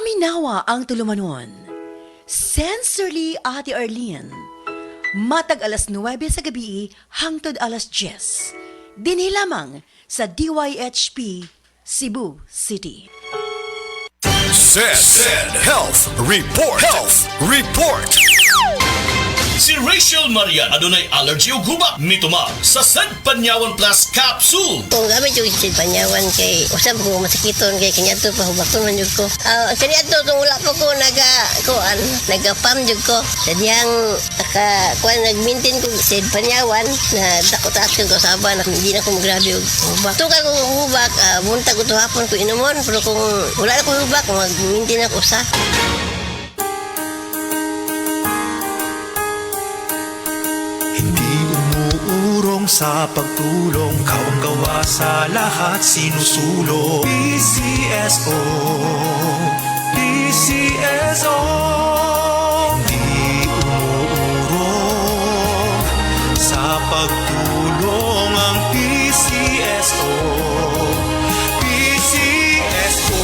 Paminawa ang tulumanon. Sensorily Ate Arlene. Matag alas 9 sa gabi hangtod alas 10. Dinhi lamang sa DYHP Cebu City. Said Health Report. Health Report. Si Rachel Marian adunay allergy ug hubak mituma sa Sad Panyawan Plus Capsule. Kung gamit yung isid panyawan kay usab ko masakiton kay kaniadto pa hubakton man jud ko. Kaniadto tong wala pa ko naga-pam jud ko. Sadyang kuan nag-maintain ko isid panyawan na dako-taas ko saban hindi na ko magrabe og hubak. Tuka ko hubak buntag ko hapon ko inumon pero kung wala na ko hubak mag-maintain ako sa. Umuurong sa pagtulong, kawang gawa sa lahat sinusulong. PCSO, PCSO. Hindi umuurong sa pagtulong ang PCSO, PCSO.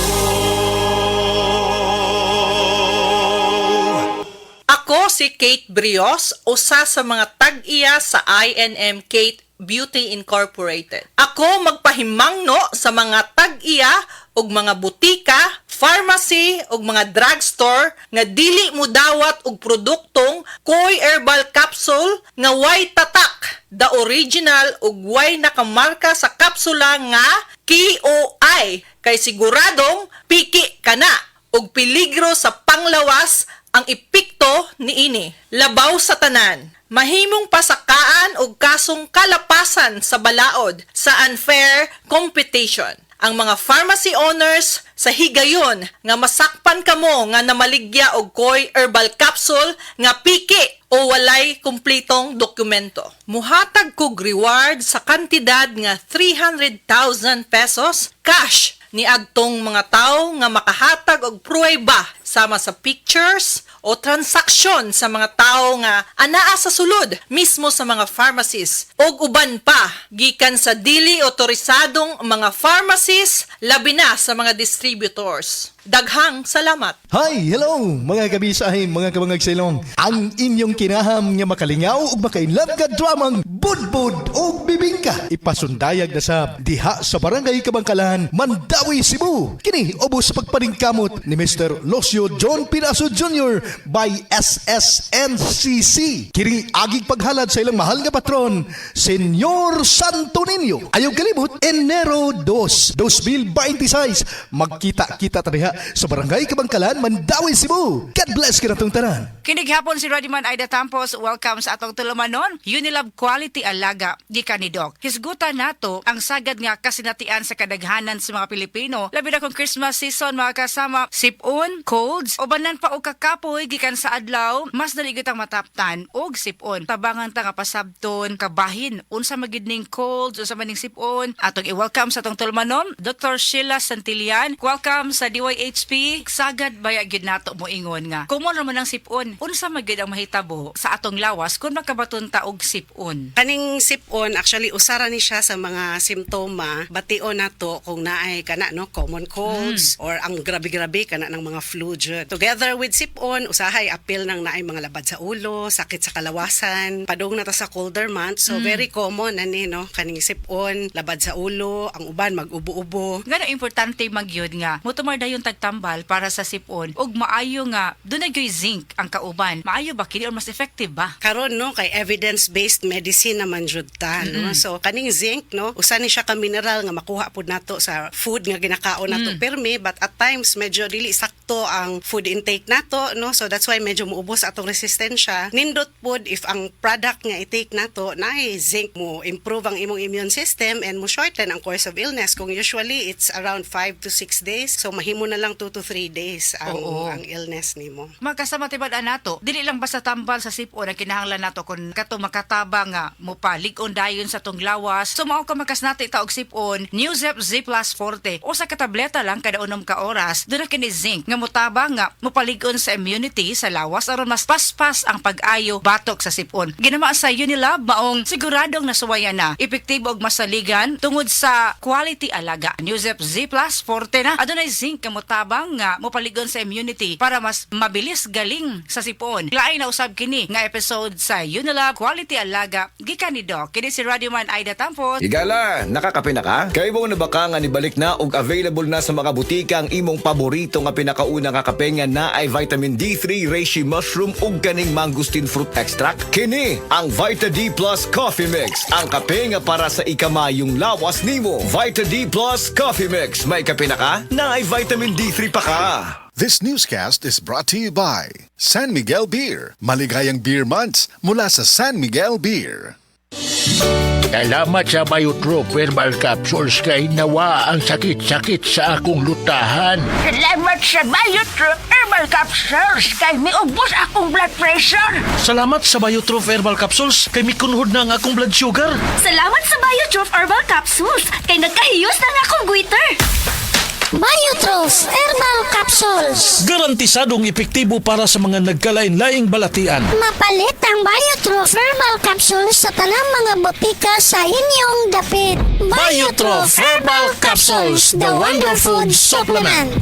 Ako si Kate Brios, usa sa mga tag-iya sa INM Kate Beauty Incorporated. Ako magpahimangno sa mga tag-iya ug mga butika, pharmacy ug mga drugstore nga dili mo dawat og produktong Koy Herbal Capsule nga way tatak, the original ug way nakamarka sa kapsula nga KOI kay siguradong piki kana ug peligro sa panglawas ang epekto niini. Labaw sa tanan, mahimong pasakaan og kasong kalapasan sa balaod sa unfair competition. Ang mga pharmacy owners sa higayon nga masakpan kamo nga namaligya og Koy Herbal Capsule nga piki o walay kumpletong dokumento. Muhatag kog reward sa kantidad nga 300,000 pesos cash ni adtong mga tao nga makahatag og pruweba sama sa pictures o transaksyon sa mga tao nga anaa sa sulod mismo sa mga pharmacies og uban pa gikan sa dili otorisadong mga pharmacies labi na sa mga distributors. Daghang salamat. Hi, hello mga kabisahin, mga kabangag silong. Ang inyong kinaham nga makalingaw ug makainlab ka dramang budbud o bibingka. Ipasundayag na sa diha sa Barangay Kabangkalan, Mandawi, Cebu. Kini ubos sa pagpaningkamot ni Mr. Locio John Piraso Jr. by SSNCC. Kiring agig paghalad sa ilang mahal nga patron, Senyor Santo Niño. Ayaw kalimot, Enero 2, 2026. Magkita-kita tariha sa Barangay Kabangkalan, Mandawi, Cebu. God bless ka na itong tanan. Kinighapon si Rodiman Aida Tampos, welcome sa atong tulumanon. Unilab Quality Alaga, gikan ni Doc. Hisgutan nato ang sagad nga kasinatian sa kadaghanan sa mga Pilipino. Labi na kung Christmas season, mga kasama, sipon, colds, o banan pa o kakapoy, gikan sa adlaw, mas daligit ang mataptan, og sipon. Tabangan ta nga pasabton, kabahin, unsa magidning colds, unsa maning sipon. Atong i-welcome sa atong tulumanon, Dr. Sheila Santillan. Welcome sa DYHP. Sagad baya gyud nato mo ingon nga. Kumon ra man ang sipon. Unsa magid ang mahitabo sa atong lawas kung makabaton ta og sipon? Kaning sipon actually usara ni siya sa mga simptoma bation nato kung naay kana no common colds or ang grabe-grabe kana ng mga flu jud. Together with sipon usahay apil nang naay mga labad sa ulo, sakit sa kalawasan, padung na ta sa colder month. So very common ani no kaning sipon, labad sa ulo, ang uban mag-ubo-ubo. Ngano importante magyud nga motumar dayon tagtambal para sa sipon ug maayo nga dunay gyud zinc ang kauban. Maayo ba kini or mas effective ba? Karon no kay evidence-based medicine naman jud ta no. So kaning zinc no usa ni siya ka mineral nga makuha pud nato sa food nga ginakaon nato permi, but at times medyo dili sakto ang food intake nato no. So that's why medyo muubos atong resistensya. Nindot pud if ang product nga i-take nato naay zinc, mo improve ang imong immune system and mo shorten ang course of illness. Kung usually it's around 5 to 6 days, so mahimo na lang 2 to 3 days ang illness nimo. Magkasama tibad nato, dili lang basta tambal sa sipon ang kinahanglan nato kun kato makataba nga mo palig-on dayon sa tong lawas. So mao ka makas nato itaog sipon, Newzep Z Plus Forte. O sa katableta lang kada 6 ka oras, doon na kini zinc nga mutabang nga mopalig-on sa immunity sa lawas aron mas paspas ang pag-ayo batok sa sipon. Ginama sa Unilab maong siguradong nasuwayan na epektibo og masaligan tungod sa quality alaga. Newsep Z Plus Forte na adunay zinc nga mutabang nga mopalig-on sa immunity para mas mabilis galing sa sipon. Lain na usab kini nga episode sa Unilab Quality Alaga gikan ni Doc. Kini si Radioman Aida Tampos. Igala, nakakape na ka? Kay mo na baka nga nibalik na og available na sa mga butika ang imong paborito nga pinakauna nga kape nga na ay vitamin D3, reishi mushroom ug kaning mangosteen fruit extract? Kini ang Vita D Plus Coffee Mix, ang kape nga para sa ikamayong lawas nimo. Vita D Plus Coffee Mix, may kape na ka? Na ay vitamin D3 pa ka. This newscast is brought to you by San Miguel Beer. Maligayang Beer Months mula sa San Miguel Beer. Salamat sa Biotrop Herbal Capsules kay nawa ang sakit-sakit sa akong lutahan. Salamat sa Biotrop Herbal Capsules kay miubos akong blood pressure. Salamat sa Biotrop Herbal Capsules kay mikunhod na ang akong blood sugar. Salamat sa Biotrop Herbal Capsules kay nagkahiyos na ang akong goiter. Biotrop Herbal Capsules. Garantisadong epektibo para sa mga nagkalain-laing balatian. Mapalit ang Biotrop Herbal Capsules sa tanang mga botika sa inyong dapit. Biotrop Herbal Capsules, the Wonder Food Supplement.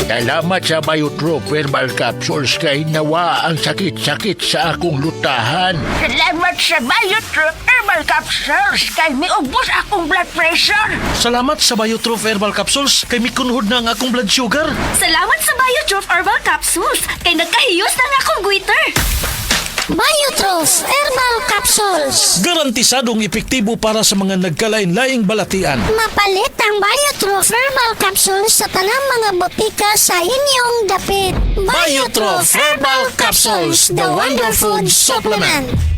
Salamat sa Biotrop Herbal Capsules kay nawa ang sakit-sakit sa akong lutahan. Salamat sa Biotrop Herbal Capsules kay miubos akong blood pressure. Salamat sa Biotrop Herbal Capsules kay mikunhod na ang akong blood sugar. Salamat sa Biotrop Herbal Capsules kay nagkahiyos na ang akong goiter. Biotrop Herbal Capsules. Garantisadong epektibo para sa mga nagkalain-laing balatian. Mapalit ang Biotrop Herbal Capsules sa tanang mga botika sa inyong dapit. Biotrop Herbal Capsules, the Wonder Food Supplement.